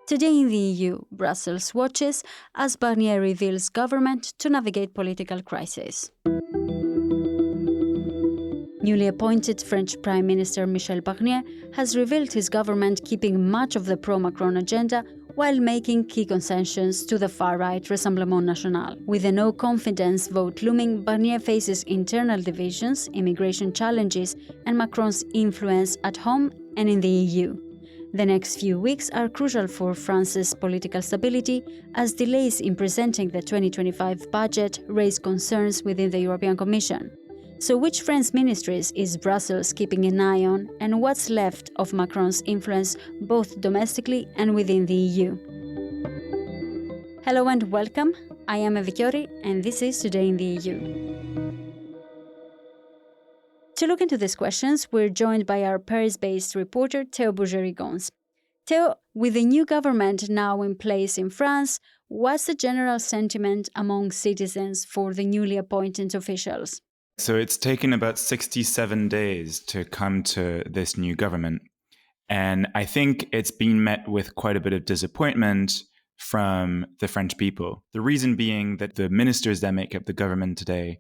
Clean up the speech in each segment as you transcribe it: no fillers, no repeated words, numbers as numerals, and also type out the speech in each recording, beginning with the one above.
Today in the EU, Brussels watches as Barnier reveals government to navigate political crisis. Newly appointed French Prime Minister Michel Barnier has revealed his government keeping much of the pro-Macron agenda while making key concessions to the far-right Rassemblement National. With a no-confidence vote looming, Barnier faces internal divisions, immigration challenges, and Macron's influence at home and in the EU. The next few weeks are crucial for France's political stability, as delays in presenting the 2025 budget raise concerns within the European Commission. So which French ministries is Brussels keeping an eye on, and what's left of Macron's influence both domestically and within the EU? Hello and welcome. I am Eva Chiori, and this is Today in the EU. To look into these questions, we're joined by our Paris-based reporter, Théo Bourgery-Gonse. Théo, with the new government now in place in France, what's the general sentiment among citizens for the newly appointed officials? So it's taken about 67 days to come to this new government. And I think it's been met with quite a bit of disappointment from the French people. The reason being that the ministers that make up the government today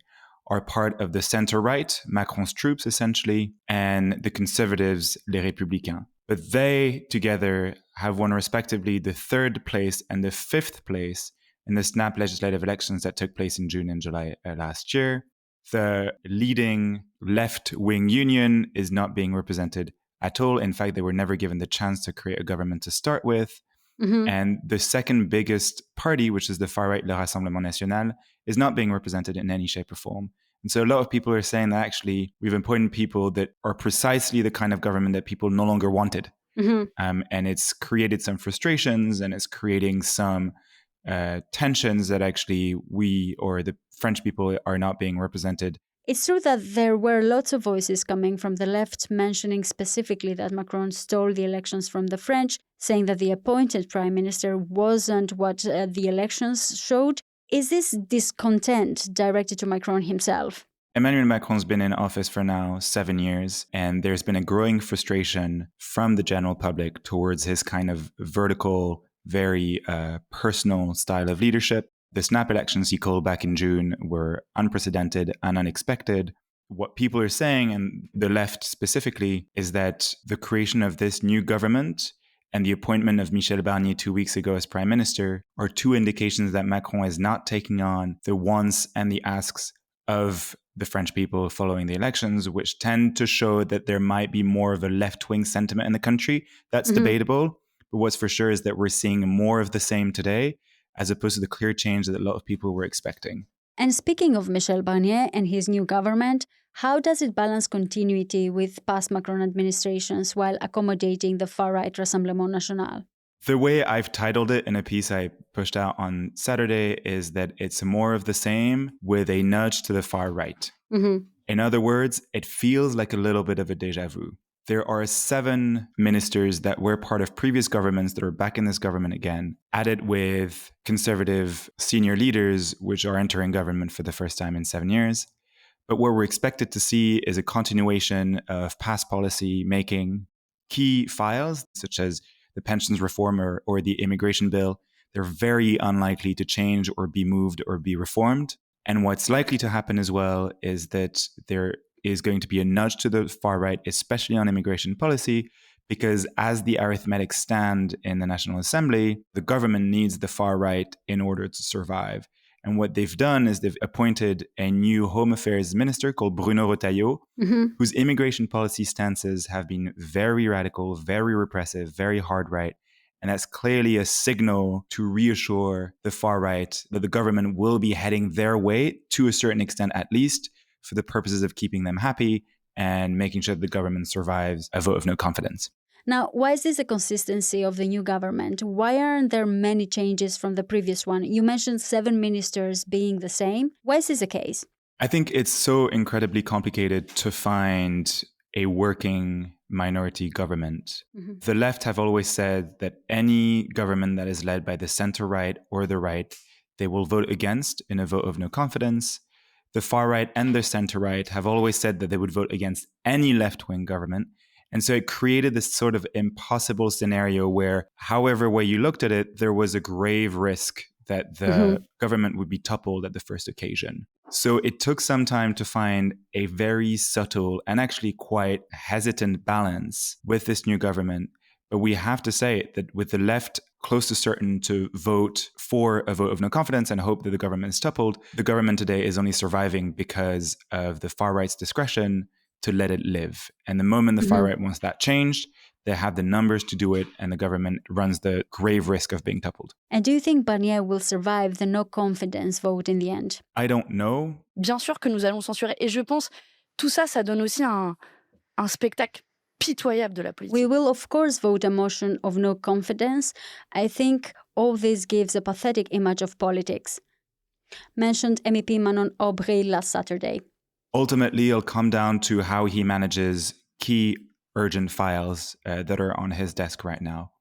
are part of the center-right, Macron's troops essentially, and the conservatives, les Républicains. But they together have won respectively the 3rd place and the 5th place in the snap legislative elections that took place in June and July last year. The leading left-wing union is not being represented at all. In fact, they were never given the chance to create a government to start with. Mm-hmm. And the second biggest party, which is the far-right, le Rassemblement National, is not being represented in any shape or form. And so a lot of people are saying that actually we've appointed people that are precisely the kind of government that people no longer wanted. Mm-hmm. And it's created some frustrations, and it's creating some tensions that actually we or the French people are not being represented. It's true that there were lots of voices coming from the left mentioning specifically that Macron stole the elections from the French, saying that the appointed prime minister wasn't what the elections showed. Is this discontent directed to Macron himself? Emmanuel Macron's been in office for now 7 years, and there's been a growing frustration from the general public towards his kind of vertical, very personal style of leadership. The snap elections he called back in June were unprecedented and unexpected. What people are saying, and the left specifically, is that the creation of this new government and the appointment of Michel Barnier 2 weeks ago as prime minister are two indications that Macron is not taking on the wants and the asks of the French people following the elections, which tend to show that there might be more of a left-wing sentiment in the country. That's debatable. But what's for sure is that we're seeing more of the same today, as opposed to the clear change that a lot of people were expecting. And speaking of Michel Barnier and his new government, how does it balance continuity with past Macron administrations while accommodating the far-right Rassemblement National? The way I've titled it in a piece I pushed out on Saturday is that it's more of the same with a nudge to the far right. Mm-hmm. In other words, it feels like a little bit of a déjà vu. There are 7 ministers that were part of previous governments that are back in this government again, added with conservative senior leaders, which are entering government for the first time in 7 years. But what we're expected to see is a continuation of past policy making. Key files, such as the pensions reform or the immigration bill, they're very unlikely to change or be moved or be reformed. And what's likely to happen as well is that there is going to be a nudge to the far right, especially on immigration policy, because as the arithmetic stand in the National Assembly, the government needs the far right in order to survive. And what they've done is they've appointed a new Home Affairs minister called Bruno Retailleau, whose immigration policy stances have been very radical, very repressive, very hard right. And that's clearly a signal to reassure the far right that the government will be heading their way, to a certain extent at least, for the purposes of keeping them happy and making sure the government survives a vote of no confidence. Now, why is this a consistency of the new government? Why aren't there many changes from the previous one? You mentioned 7 ministers being the same. Why is this the case? I think it's so incredibly complicated to find a working minority government. Mm-hmm. The left have always said that any government that is led by the center-right or the right, they will vote against in a vote of no confidence. The far right and the center-right have always said that they would vote against any left-wing government. And so it created this sort of impossible scenario where, however way you looked at it, there was a grave risk that the government would be toppled at the first occasion. So it took some time to find a very subtle and actually quite hesitant balance with this new government. But we have to say that with the left close to certain to vote for a vote of no confidence and hope that the government is toppled, the government today is only surviving because of the far right's discretion to let it live. And the moment the far right wants that changed, they have the numbers to do it, and the government runs the grave risk of being toppled. And do you think Barnier will survive the no confidence vote in the end? I don't know. Bien sûr que nous allons censurer. Et je pense, tout ça, ça donne aussi un spectacle pitoyable de la politique. We will of course vote a motion of no confidence. I think all this gives a pathetic image of politics, mentioned MEP Manon Aubry last Saturday. Ultimately, it'll come down to how he manages key urgent files that are on his desk right now.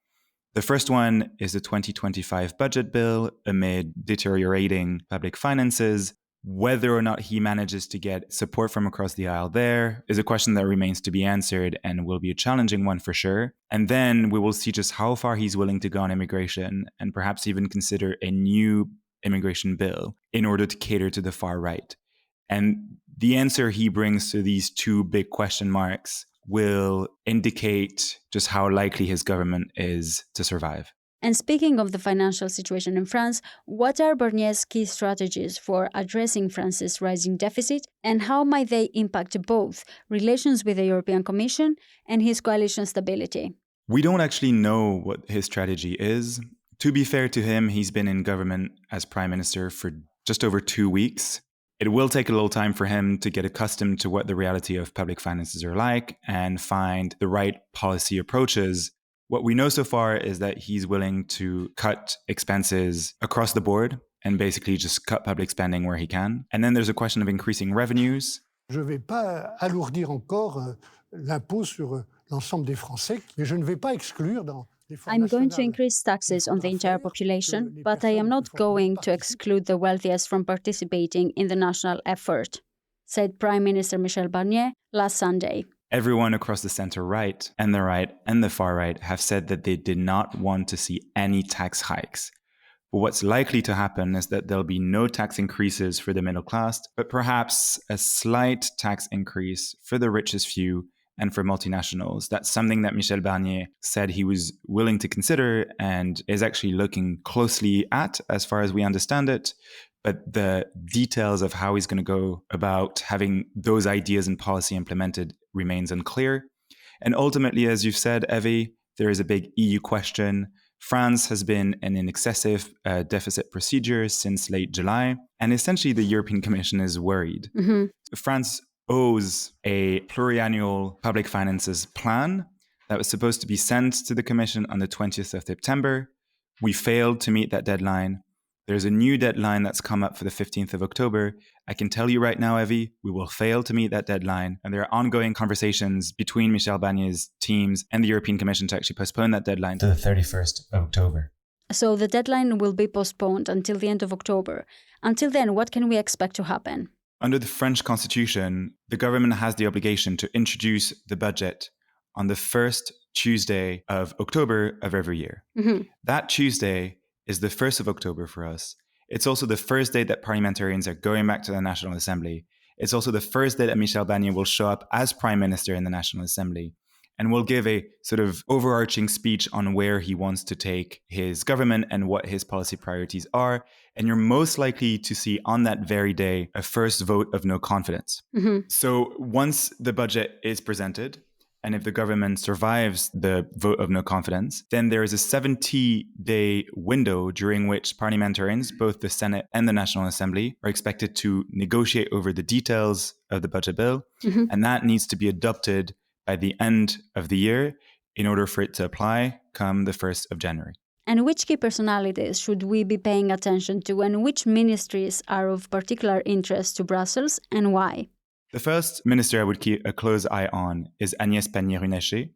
The first one is the 2025 budget bill amid deteriorating public finances. Whether or not he manages to get support from across the aisle there is a question that remains to be answered and will be a challenging one for sure. And then we will see just how far he's willing to go on immigration and perhaps even consider a new immigration bill in order to cater to the far right. And the answer he brings to these two big question marks will indicate just how likely his government is to survive. And speaking of the financial situation in France, what are Barnier's key strategies for addressing France's rising deficit, and how might they impact both relations with the European Commission and his coalition stability? We don't actually know what his strategy is. To be fair to him, he's been in government as prime minister for just over 2 weeks. It will take a little time for him to get accustomed to what the reality of public finances are like and find the right policy approaches. What we know so far is that he's willing to cut expenses across the board and basically just cut public spending where he can. And then there's a question of increasing revenues. Je ne vais pas alourdir encore l'impôt sur l'ensemble des Français, mais je ne vais pas exclure dans I'm going to increase taxes on the entire population, but I am not going to exclude the wealthiest from participating in the national effort, said Prime Minister Michel Barnier last Sunday. Everyone across the center-right and the far right have said that they did not want to see any tax hikes. But what's likely to happen is that there'll be no tax increases for the middle class, but perhaps a slight tax increase for the richest few and for multinationals. That's something that Michel Barnier said he was willing to consider and is actually looking closely at, as far as we understand it. But the details of how he's going to go about having those ideas and policy implemented remains unclear. And ultimately, as you've said, Evie, there is a big EU question. France has been in an excessive deficit procedure since late July, and essentially the European Commission is worried. France owes a pluriannual public finances plan that was supposed to be sent to the Commission on the 20th of September. We failed to meet that deadline. There's a new deadline that's come up for the 15th of October. I can tell you right now, Evie, we will fail to meet that deadline. And there are ongoing conversations between Michel Barnier's teams and the European Commission to actually postpone that deadline to the 31st of October. So the deadline will be postponed until the end of October. Until then, what can we expect to happen? Under the French constitution, the government has the obligation to introduce the budget on the first Tuesday of October of every year. That Tuesday is the 1st of October for us. It's also the first day that parliamentarians are going back to the National Assembly. It's also the first day that Michel Barnier will show up as Prime Minister in the National Assembly and will give a sort of overarching speech on where he wants to take his government and what his policy priorities are. And you're most likely to see on that very day a first vote of no confidence. So once the budget is presented, and if the government survives the vote of no confidence, then there is a 70-day window during which parliamentarians, both the Senate and the National Assembly, are expected to negotiate over the details of the budget bill. And that needs to be adopted by the end of the year in order for it to apply come the 1st of January. And which key personalities should we be paying attention to, and which ministries are of particular interest to Brussels, and why? The first minister I would keep a close eye on is Agnès Pannier-Runacher.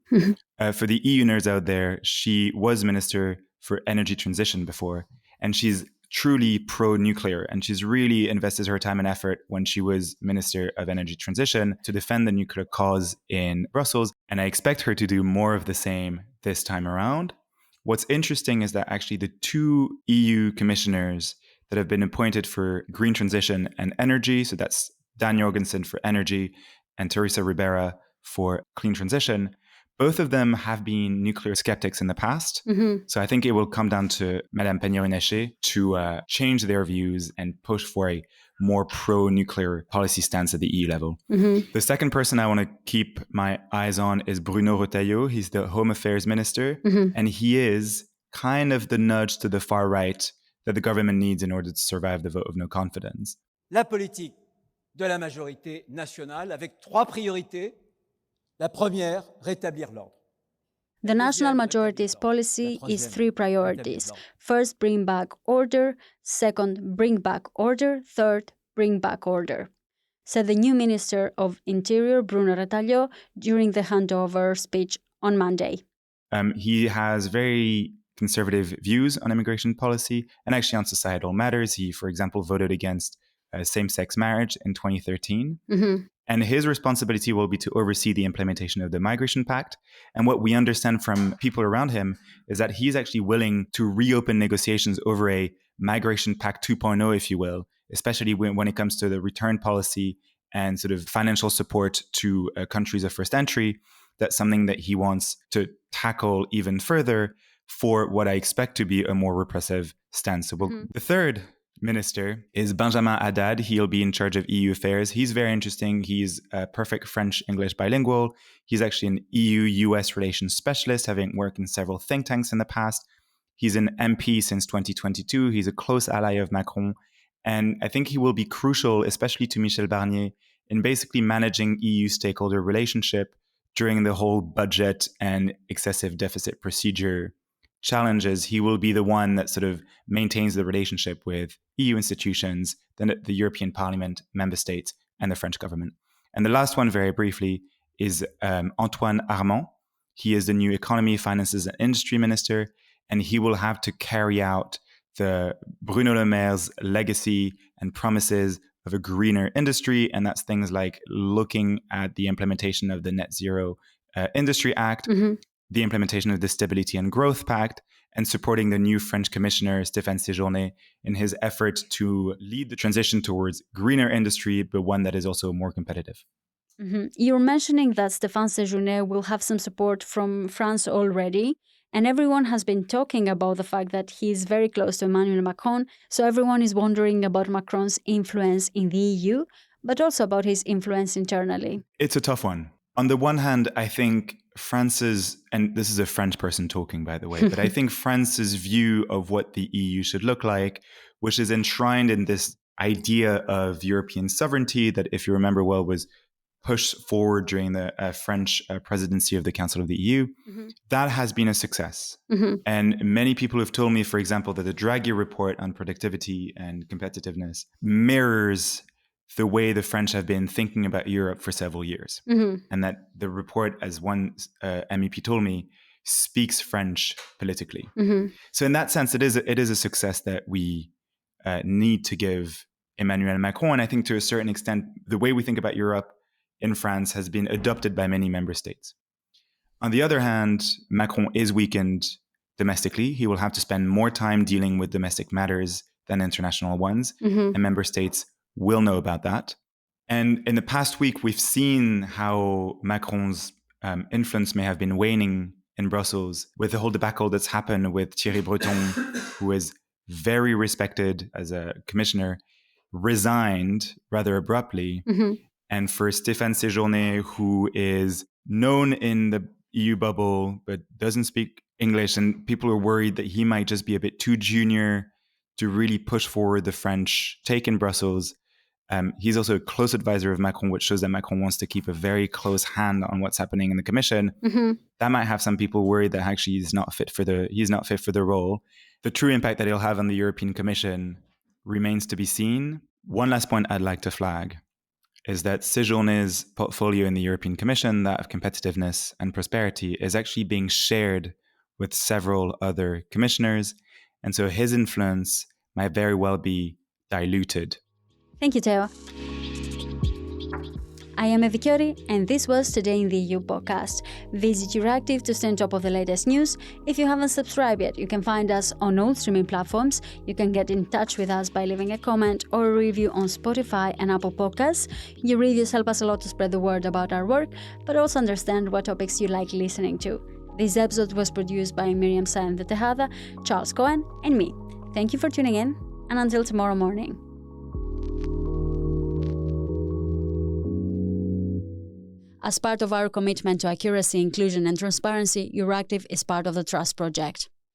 For the EU nerds out there, she was Minister for Energy Transition before, and she's truly pro-nuclear, and she's really invested her time and effort when she was Minister of Energy Transition to defend the nuclear cause in Brussels, and I expect her to do more of the same this time around. What's interesting is that actually the two EU commissioners that have been appointed for green transition and energy, so that's Dan Jorgensen for energy and Teresa Ribera for clean transition, both of them have been nuclear skeptics in the past. So I think it will come down to Madame Pannier-Runacher to change their views and push for a more pro-nuclear policy stance at the EU level. The second person I want to keep my eyes on is Bruno Retailleau. He's the Home Affairs Minister, and he is kind of the nudge to the far right that the government needs in order to survive the vote of no confidence. La politique de la majorité nationale avec trois priorités. La première, rétablir l'ordre. The national majority's policy is three priorities. First, bring back order. Second, bring back order. Third, bring back order, said the new Minister of Interior, Bruno Retailleau, during the handover speech on Monday. He has very conservative views on immigration policy and actually on societal matters. He, for example, voted against same-sex marriage in 2013. And his responsibility will be to oversee the implementation of the Migration Pact. And what we understand from people around him is that he's actually willing to reopen negotiations over a Migration Pact 2.0, if you will, especially when it comes to the return policy and sort of financial support to countries of first entry. That's something that he wants to tackle even further for what I expect to be a more repressive stance. So the third minister is Benjamin Haddad. He'll be in charge of EU affairs. He's very interesting. He's a perfect French-English bilingual. He's actually an EU-US relations specialist, having worked in several think tanks in the past. He's an MP since 2022. He's a close ally of Macron. And I think he will be crucial, especially to Michel Barnier, in basically managing EU stakeholder relationship during the whole budget and excessive deficit procedure challenges. He will be the one that sort of maintains the relationship with EU institutions, then the European Parliament, member states, and the French government. And the last one, very briefly, is Antoine Armand. He is the new Economy, Finances, and Industry Minister, and he will have to carry out the Bruno Le Maire's legacy and promises of a greener industry, and that's things like looking at the implementation of the Net Zero Industry Act, the implementation of the Stability and Growth Pact, and supporting the new French Commissioner, Stéphane Séjourné, in his effort to lead the transition towards greener industry, but one that is also more competitive. You're mentioning that Stéphane Séjourné will have some support from France already, and everyone has been talking about the fact that he's very close to Emmanuel Macron, so everyone is wondering about Macron's influence in the EU, but also about his influence internally. It's a tough one. On the one hand, I think France's, and this is a French person talking, by the way, but I think France's view of what the EU should look like, which is enshrined in this idea of European sovereignty that, if you remember well, was pushed forward during the French presidency of the Council of the EU, that has been a success. And many people have told me, for example, that the Draghi report on productivity and competitiveness mirrors the way the French have been thinking about Europe for several years. And that the report, as one MEP told me, speaks French politically. So in that sense, it is a success that we need to give Emmanuel Macron. And I think to a certain extent, the way we think about Europe in France has been adopted by many member states. On the other hand, Macron is weakened domestically. He will have to spend more time dealing with domestic matters than international ones, and member states will know about that. And in the past week, we've seen how Macron's influence may have been waning in Brussels with the whole debacle that's happened with Thierry Breton, who is very respected as a commissioner, resigned rather abruptly. And for Stéphane Séjourné, who is known in the EU bubble but doesn't speak English, and people are worried that he might just be a bit too junior to really push forward the French take in Brussels. He's also a close advisor of Macron, which shows that Macron wants to keep a very close hand on what's happening in the Commission. That might have some people worried that actually he's not fit for the role. The true impact that he'll have on the European Commission remains to be seen. One last point I'd like to flag is that Séjourné's portfolio in the European Commission, that of competitiveness and prosperity, is actually being shared with several other commissioners. And so his influence might very well be diluted. Thank you, Théo. I am Evi Chiori, and this was Today in the EU podcast. Visit Euractiv to stay on top of the latest news. If you haven't subscribed yet, you can find us on all streaming platforms. You can get in touch with us by leaving a comment or a review on Spotify and Apple Podcasts. Your reviews help us a lot to spread the word about our work, but also understand what topics you like listening to. This episode was produced by Miriam Sáenz de Tejada, Charles Cohen, and me. Thank you for tuning in, and until tomorrow morning. As part of our commitment to accuracy, inclusion, and transparency, Euractiv is part of the Trust Project.